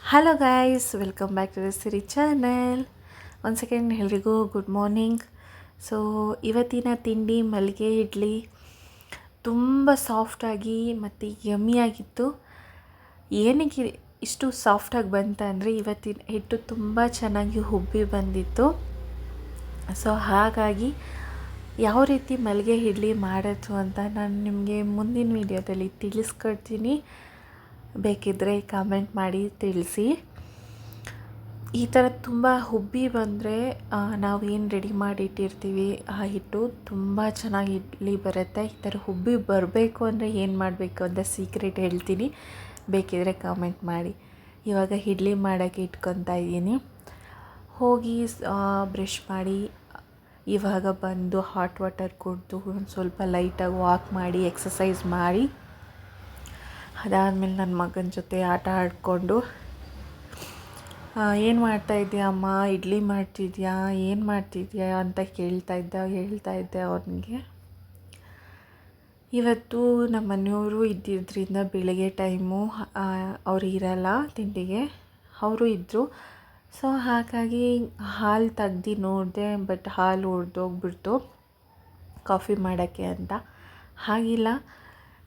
Hello guys, welcome back to the Siri channel. ಒಂದು second ಎಲ್ರಿಗೂ good morning. So ಇವತ್ತಿನ ತಿಂಡಿ ಮಲ್ಲಿಗೆ ಇಡ್ಲಿ ತುಂಬ ಸಾಫ್ಟಾಗಿ ಮತ್ತು ಯಮ್ಮಿಯಾಗಿತ್ತು. ಏನಕ್ಕೆ ಇಷ್ಟು ಸಾಫ್ಟಾಗಿ ಬಂತ ಅಂದರೆ ಇವತ್ತಿನ ಹಿಟ್ಟು ತುಂಬ ಚೆನ್ನಾಗಿ ಉಬ್ಬಿ ಬಂದಿತ್ತು. ಸೊ ಹಾಗಾಗಿ ಯಾವ ರೀತಿ ಮಲ್ಲಿಗೆ ಇಡ್ಲಿ ಮಾಡೋದು ಅಂತ ನಾನು ನಿಮಗೆ ಮುಂದಿನ ವೀಡಿಯೋದಲ್ಲಿ ತಿಳಿಸ್ಕೊಡ್ತೀನಿ. ಬೇಕಿದ್ದರೆ ಕಾಮೆಂಟ್ ಮಾಡಿ ತಿಳಿಸಿ. ಈ ಥರ ತುಂಬ ಹುಬ್ಬಿ ಬಂದರೆ ನಾವೇನು ರೆಡಿ ಮಾಡಿ ಇಟ್ಟಿರ್ತೀವಿ ಆ ಹಿಟ್ಟು ತುಂಬ ಚೆನ್ನಾಗಿ ಇಡ್ಲಿ ಬರುತ್ತೆ. ಈ ಥರ ಹುಬ್ಬಿ ಬರಬೇಕು ಅಂದರೆ ಏನು ಮಾಡಬೇಕು ಅಂತ ಸೀಕ್ರೆಟ್ ಹೇಳ್ತೀನಿ, ಬೇಕಿದ್ದರೆ ಕಾಮೆಂಟ್ ಮಾಡಿ. ಇವಾಗ ಇಡ್ಲಿ ಮಾಡೋಕ್ಕೆ ಇಟ್ಕೊತಾ ಇದ್ದೀನಿ. ಹೋಗಿ ಬ್ರಷ್ ಮಾಡಿ ಇವಾಗ ಬಂದು ಹಾಟ್ ವಾಟರ್ ಕುಡಿದು ಒಂದು ಸ್ವಲ್ಪ ಲೈಟಾಗಿ ವಾಕ್ ಮಾಡಿ ಎಕ್ಸಸೈಸ್ ಮಾಡಿ ಅದಾದಮೇಲೆ ನನ್ನ ಮಗನ ಜೊತೆ ಆಟ ಆಡಿಕೊಂಡು ಏನು ಮಾಡ್ತಾಯಿದ್ಯಾ ಅಮ್ಮ, ಇಡ್ಲಿ ಮಾಡ್ತಿದ್ಯಾ, ಏನು ಮಾಡ್ತಿದ್ಯಾ ಅಂತ ಹೇಳ್ತಾ ಇದ್ದೆ ಅವನಿಗೆ. ಇವತ್ತು ನಮ್ಮ ಮನೆಯವರು ಇದ್ದಿದ್ದರಿಂದ ಬೆಳಗ್ಗೆ ಟೈಮು ಅವರು ಇರಲ್ಲ ತಿಂಡಿಗೆ, ಅವರು ಇದ್ದರು. ಸೊ ಹಾಗಾಗಿ ಹಾಲು ತೆಗ್ದು ನೋಡಿದೆ, ಬಟ್ ಹಾಲು ಒಡೆದೋಗ್ಬಿಡ್ತು ಕಾಫಿ ಮಾಡೋಕ್ಕೆ ಅಂತ. ಹಾಗಿಲ್ಲ.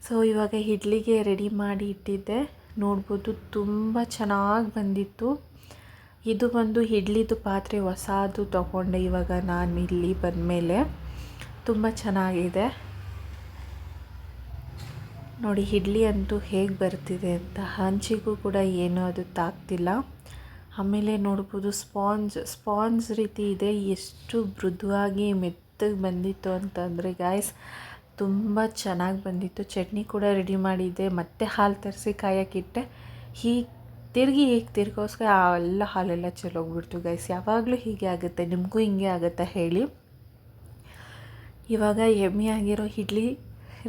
ಸೊ ಇವಾಗ ಇಡ್ಲಿಗೆ ರೆಡಿ ಮಾಡಿ ಇಟ್ಟಿದ್ದೆ. ನೋಡ್ಬೋದು ತುಂಬ ಚೆನ್ನಾಗಿ ಬಂದಿತ್ತು. ಇದು ಬಂದು ಇಡ್ಲಿದು ಪಾತ್ರೆ ಹೊಸದು ತೊಗೊಂಡೆ ಇವಾಗ ನಾನು ಇಲ್ಲಿ ಬಂದಮೇಲೆ. ತುಂಬ ಚೆನ್ನಾಗಿದೆ ನೋಡಿ. ಇಡ್ಲಿ ಅಂತೂ ಹೇಗೆ ಬರ್ತಿದೆ ಅಂತ, ಹಂಚಿಗೂ ಕೂಡ ಏನೂ ಅದು ತಾಗ್ತಿಲ್ಲ. ಆಮೇಲೆ ನೋಡ್ಬೋದು ಸ್ಪಾಂಜ್ ರೀತಿ ಇದೆ. ಎಷ್ಟು ಮೃದುವಾಗಿ ಮೆತ್ತಗೆ ಬಂದಿತ್ತು ಅಂತಂದರೆ ಗಾಯ್ಸ್, ತುಂಬ ಚೆನ್ನಾಗಿ ಬಂದಿತ್ತು. ಚಟ್ನಿ ಕೂಡ ರೆಡಿ ಮಾಡಿದ್ದೆ, ಮತ್ತೆ ಹಾಲು ತರಿಸಿ ಕಾಯಕ್ಕಿಟ್ಟೆ. ಹೀಗೆ ತಿರ್ಗೋಸ್ಕರ ಎಲ್ಲ ಹಾಲೆಲ್ಲ ಚೆಲ್ಲೋಗ್ಬಿಡ್ತು ಗೈಸ್. ಯಾವಾಗಲೂ ಹೀಗೆ ಆಗುತ್ತೆ, ನಿಮಗೂ ಹಿಂಗೆ ಆಗುತ್ತಾ ಹೇಳಿ. ಇವಾಗ ಎಮ್ಮಿಯಾಗಿರೋ ಇಡ್ಲಿ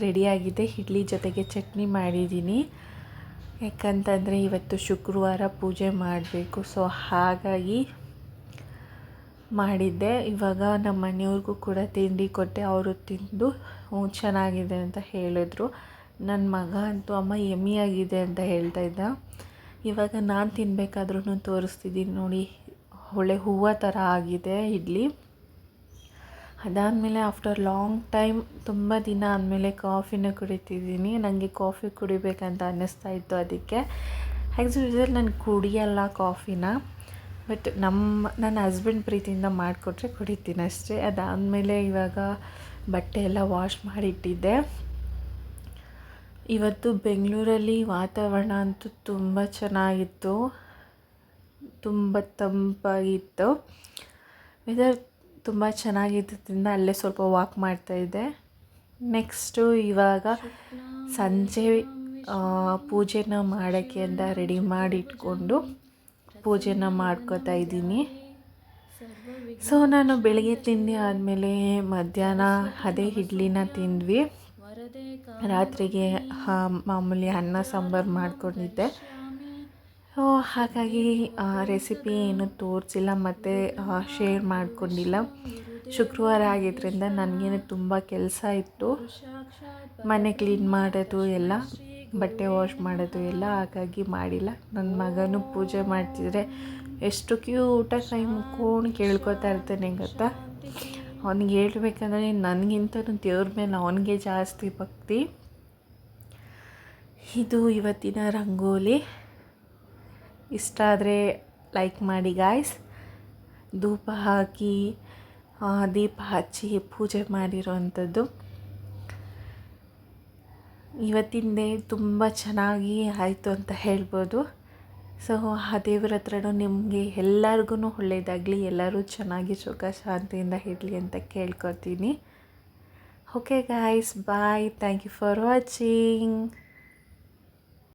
ರೆಡಿಯಾಗಿದೆ. ಇಡ್ಲಿ ಜೊತೆಗೆ ಚಟ್ನಿ ಮಾಡಿದ್ದೀನಿ, ಯಾಕಂತಂದರೆ ಇವತ್ತು ಶುಕ್ರವಾರ ಪೂಜೆ ಮಾಡಬೇಕು. ಸೊ ಹಾಗಾಗಿ ಮಾಡಿದ್ದೆ. ಇವಾಗ ನಮ್ಮ ಮನೆಯವ್ರಿಗೂ ಕೂಡ ತಿಂಡಿ ಕೊಟ್ಟೆ. ಅವರು ತಿಂದು ಚೆನ್ನಾಗಿದೆ ಅಂತ ಹೇಳಿದ್ರು. ನನ್ನ ಮಗ ಅಂತೂ ಅಮ್ಮ ಯಮ್ಮಿಯಾಗಿದೆ ಅಂತ ಹೇಳ್ತಾ ಇದ್ದ. ಇವಾಗ ನಾನು ತಿನ್ನಬೇಕಾದ್ರೂ ತೋರಿಸ್ತಿದ್ದೀನಿ ನೋಡಿ, ಒಳ್ಳೆ ಹೂವು ಥರ ಆಗಿದೆ ಇಡ್ಲಿ. ಅದಾದಮೇಲೆ ಆಫ್ಟರ್ ಲಾಂಗ್ ಟೈಮ್, ತುಂಬ ದಿನ ಆದಮೇಲೆ ಕಾಫಿನ ಕುಡಿತಿದ್ದೀನಿ. ನನಗೆ ಕಾಫಿ ಕುಡಿಬೇಕಂತ ಅನ್ನಿಸ್ತಾ ಇತ್ತು, ಅದಕ್ಕೆ. ಆ್ಯಕ್ಚುಲಿ ನಾನು ಕುಡಿಯಲ್ಲ ಕಾಫಿನ, ಬಟ್ ನನ್ನ ಹಸ್ಬೆಂಡ್ ಪ್ರೀತಿಯಿಂದ ಮಾಡಿಕೊಟ್ರೆ ಕುಡಿತೀನಿ ಅಷ್ಟೇ. ಅದಾದಮೇಲೆ ಇವಾಗ ಬಟ್ಟೆ ಎಲ್ಲ ವಾಶ್ ಮಾಡಿಟ್ಟಿದ್ದೆ. ಇವತ್ತು ಬೆಂಗಳೂರಲ್ಲಿ ವಾತಾವರಣ ಅಂತೂ ತುಂಬ ಚೆನ್ನಾಗಿತ್ತು, ತುಂಬ ತಂಪಾಗಿತ್ತು. ವೆದರ್ ತುಂಬ ಚೆನ್ನಾಗಿದ್ದರಿಂದ ಅಲ್ಲೇ ಸ್ವಲ್ಪ ವಾಕ್ ಮಾಡ್ತಾಯಿದ್ದೆ. ನೆಕ್ಸ್ಟು ಇವಾಗ ಸಂಜೆ ಪೂಜೆನ ಮಾಡೋಕ್ಕೆ ಅಂತ ರೆಡಿ ಮಾಡಿ ಇಟ್ಕೊಂಡು ಪೂಜೆನ ಮಾಡ್ಕೋತಾ ಇದ್ದೀನಿ. ಸೊ ನಾನು ಬೆಳಗ್ಗೆ ತಿಂಡಿ ಆದಮೇಲೆ ಮಧ್ಯಾಹ್ನ ಅದೇ ಇಡ್ಲಿನ ತಿಂದ್ವಿ. ರಾತ್ರಿಗೆ ಮಾಮೂಲಿ ಅನ್ನ ಸಾಂಬಾರು ಮಾಡ್ಕೊಂಡಿದ್ದೆ. ಸೊ ಹಾಗಾಗಿ ರೆಸಿಪಿ ಏನು ತೋರಿಸಿಲ್ಲ ಮತ್ತು ಶೇರ್ ಮಾಡ್ಕೊಂಡಿಲ್ಲ. ಶುಕ್ರವಾರ ಆಗಿದ್ದರಿಂದ ನನಗೇನು ತುಂಬ ಕೆಲಸ ಇತ್ತು, ಮನೆ ಕ್ಲೀನ್ ಮಾಡೋದು ಎಲ್ಲ, ಬಟ್ಟೆ ವಾಶ್ ಮಾಡೋದು ಎಲ್ಲ, ಹಾಗಾಗಿ ಮಾಡಿಲ್ಲ. ನನ್ನ ಮಗನೂ ಪೂಜೆ ಮಾಡ್ತಿದ್ರೆ ಎಷ್ಟು ಕ್ಯೂಟಾಗಿ ಕೈ ಮುಕ್ಕೊಂಡು ಕೇಳ್ಕೊತಾ ಇರ್ತಾನೆ ಗೊತ್ತಾ. ಅವ್ನಿಗೆ ಹೇಳ್ಬೇಕಂದ್ರೆ ನನಗಿಂತಲೂ ದೇವ್ರ ಮೇಲೆ ಅವನಿಗೆ ಜಾಸ್ತಿ ಭಕ್ತಿ. ಇದು ಇವತ್ತಿನ ರಂಗೋಲಿ. ಇಷ್ಟ ಆದರೆ ಲೈಕ್ ಮಾಡಿ ಗಾಯ್ಸ್. ಧೂಪ ಹಾಕಿ ದೀಪ ಹಚ್ಚಿ ಪೂಜೆ ಮಾಡಿರೋವಂಥದ್ದು. ಇವತ್ತಿನ ಡೇ ತುಂಬ ಚೆನ್ನಾಗಿ ಆಯಿತು ಅಂತ ಹೇಳ್ಬೋದು. ಸೊ ಆ ದೇವ್ರ ಹತ್ರನೂ ನಿಮಗೆ ಎಲ್ಲರಿಗೂ ಒಳ್ಳೆಯದಾಗಲಿ, ಎಲ್ಲರೂ ಚೆನ್ನಾಗಿ ಸುಖ ಶಾಂತಿಯಿಂದ ಇರಲಿ ಅಂತ ಕೇಳ್ಕೊತೀನಿ. Okay guys, bye. Thank you for watching.